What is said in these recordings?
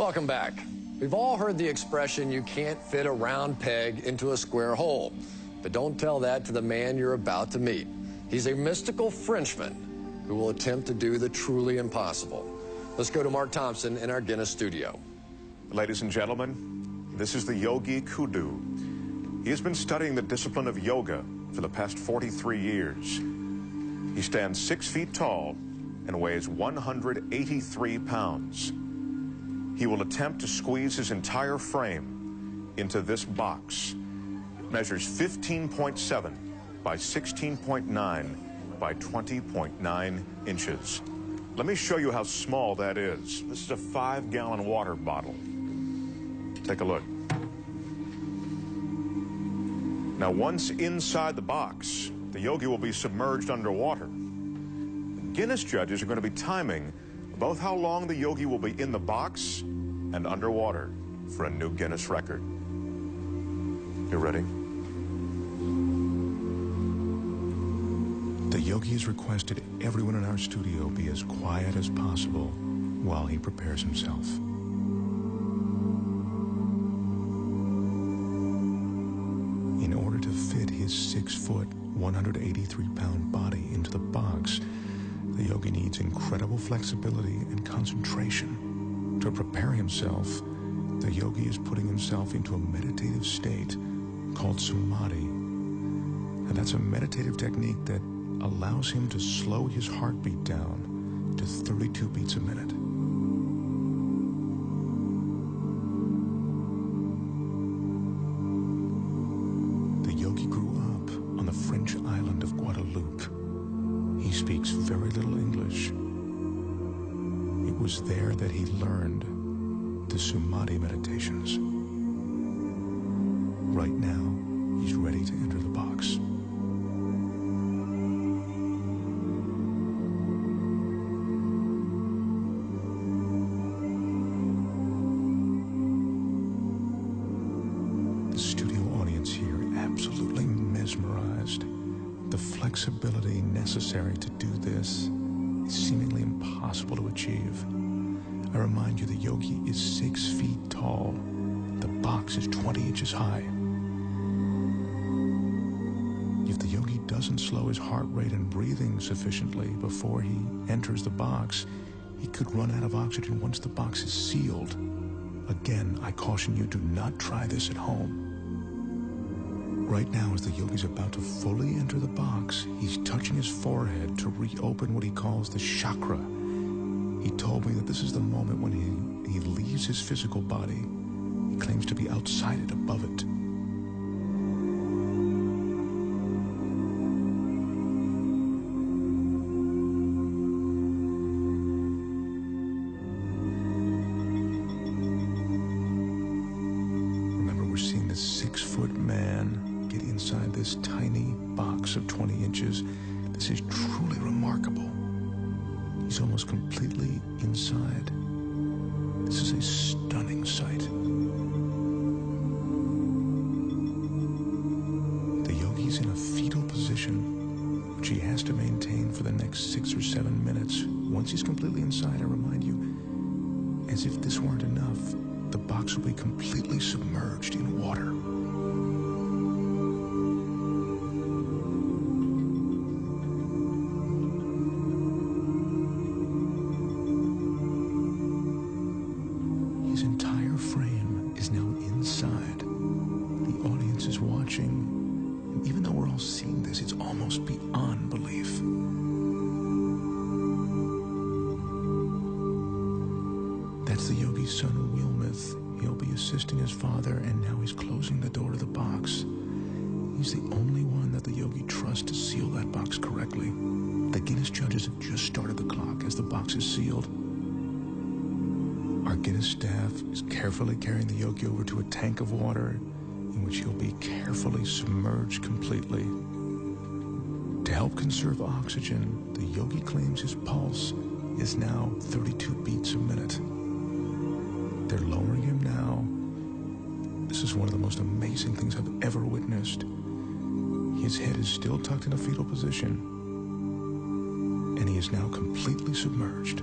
Welcome back. We've all heard the expression, you can't fit a round peg into a square hole. But don't tell that to the man you're about to meet. He's a mystical Frenchman who will attempt to do the truly impossible. Let's go to Mark Thompson in our Guinness studio. Ladies and gentlemen, this is the Yogi Kudu. He has been studying the discipline of yoga for the past 43 years. He stands 6 feet tall and weighs 183 pounds. He will attempt to squeeze his entire frame into this box. It measures 15.7 by 16.9 by 20.9 inches. Let me show you how small that is. This is a 5-gallon water bottle. Take a look. Now, once inside the box, the yogi will be submerged underwater. The Guinness judges are going to be timing both how long the yogi will be in the box and underwater for a new Guinness record. You ready? The yogi has requested everyone in our studio be as quiet as possible while he prepares himself. In order to fit his 6-foot, 183-pound body into the box, the yogi needs incredible flexibility and concentration. To prepare himself, the yogi is putting himself into a meditative state called samadhi. And that's a meditative technique that allows him to slow his heartbeat down to 32 beats a minute. The yogi grew up on the French island of Guadeloupe. He speaks very little English. It was there that he learned the Samadhi meditations. Right now, he's ready to enter the box. The studio audience here absolutely mesmerized. The flexibility necessary to do this is seemingly impossible to achieve. I remind you, the yogi is 6 feet tall. The box is 20 inches high. If the yogi doesn't slow his heart rate and breathing sufficiently before he enters the box, he could run out of oxygen once the box is sealed. Again, I caution you, do not try this at home. Right now, as the yogi's about to fully enter the box, he's touching his forehead to reopen what he calls the chakra. He told me that this is the moment when he leaves his physical body. He claims to be outside it, above it. Remember, we're seeing this 6-foot man get inside this tiny box of 20 inches. This is truly remarkable. He's almost completely inside. This is a stunning sight. The yogi's in a fetal position, which he has to maintain for the next 6 or 7 minutes. Once he's completely inside, I remind you, as if this weren't enough, the box will be completely submerged in water. His entire frame is now inside. The audience is watching, and even though we're all seeing this, it's almost beyond belief. That's the yogi's son, Wilmeth. He'll be assisting his father, and now he's closing the door to the box. He's the only one that the yogi trusts to seal that box correctly. The Guinness judges have just started the clock as the box is sealed. Our Guinness staff is carefully carrying the yogi over to a tank of water in which he'll be carefully submerged completely. To help conserve oxygen, the yogi claims his pulse is now 32 beats a minute. They're lowering him now. This is one of the most amazing things I've ever witnessed. His head is still tucked in a fetal position, and he is now completely submerged.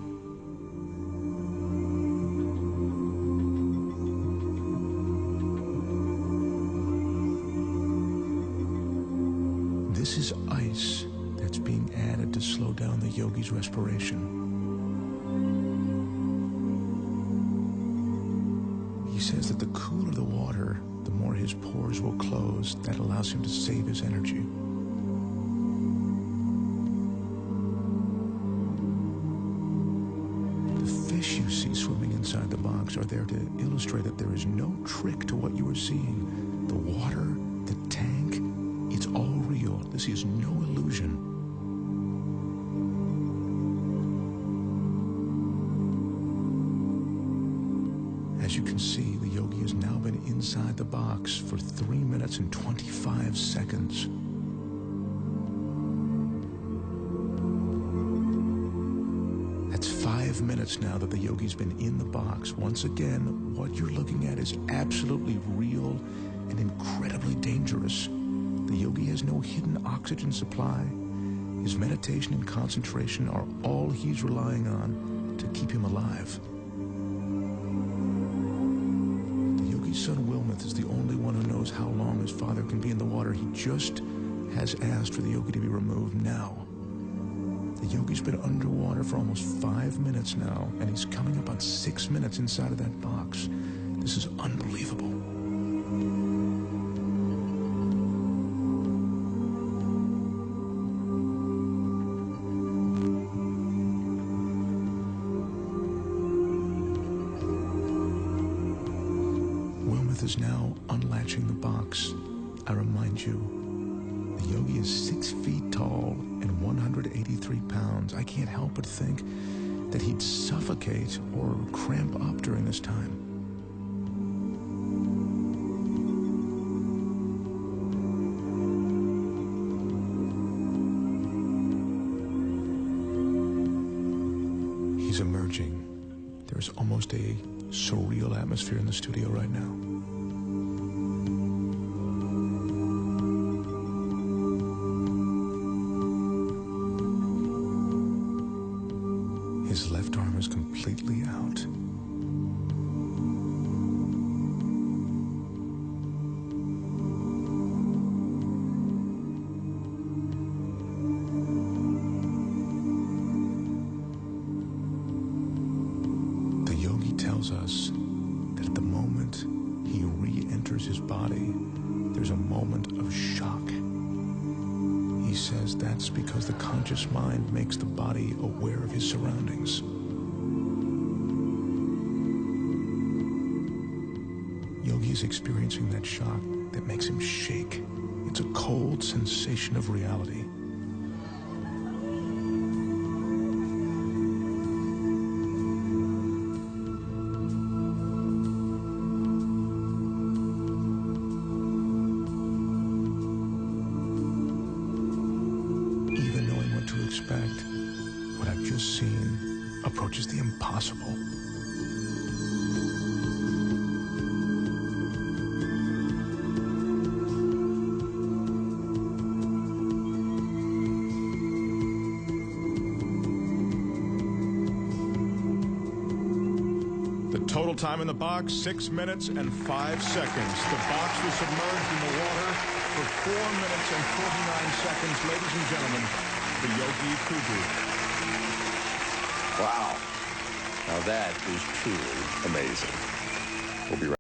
ice that's being added to slow down the yogi's respiration. He says that the cooler the water, the more his pores will close. That allows him to save his energy. The fish you see swimming inside the box are there to illustrate that there is no trick to what you are seeing. The water, the tank, it's all real. This is no illusion. As you can see, the yogi has now been inside the box for 3 minutes and 25 seconds. That's 5 minutes now that the yogi's been in the box. Once again, what you're looking at is absolutely real and incredibly dangerous. The yogi has no hidden oxygen supply. His meditation and concentration are all he's relying on to keep him alive. His son Wilmoth is the only one who knows how long his father can be in the water. He just has asked for the yogi to be removed now. The yogi's been underwater for almost 5 minutes now, and he's coming up on 6 minutes inside of that box. This is unbelievable. Is now unlatching the box. I remind you, the yogi is 6 feet tall and 183 pounds. I can't help but think that he'd suffocate or cramp up during this time. He's emerging. There's almost a surreal atmosphere in the studio right now. His left arm is completely out. The yogi tells us that at the moment he re-enters his body, there's a moment of shock. He says that's because the conscious mind makes the body aware of his surroundings. Yogi is experiencing that shock that makes him shake. It's a cold sensation of reality. Expect, what I've just seen approaches the impossible. The total time in the box, 6 minutes and 5 seconds. The box was submerged in the water for 4 minutes and 49 seconds. Ladies and gentlemen, the Yogi Kudu. Wow. Now that is truly amazing. We'll be right back.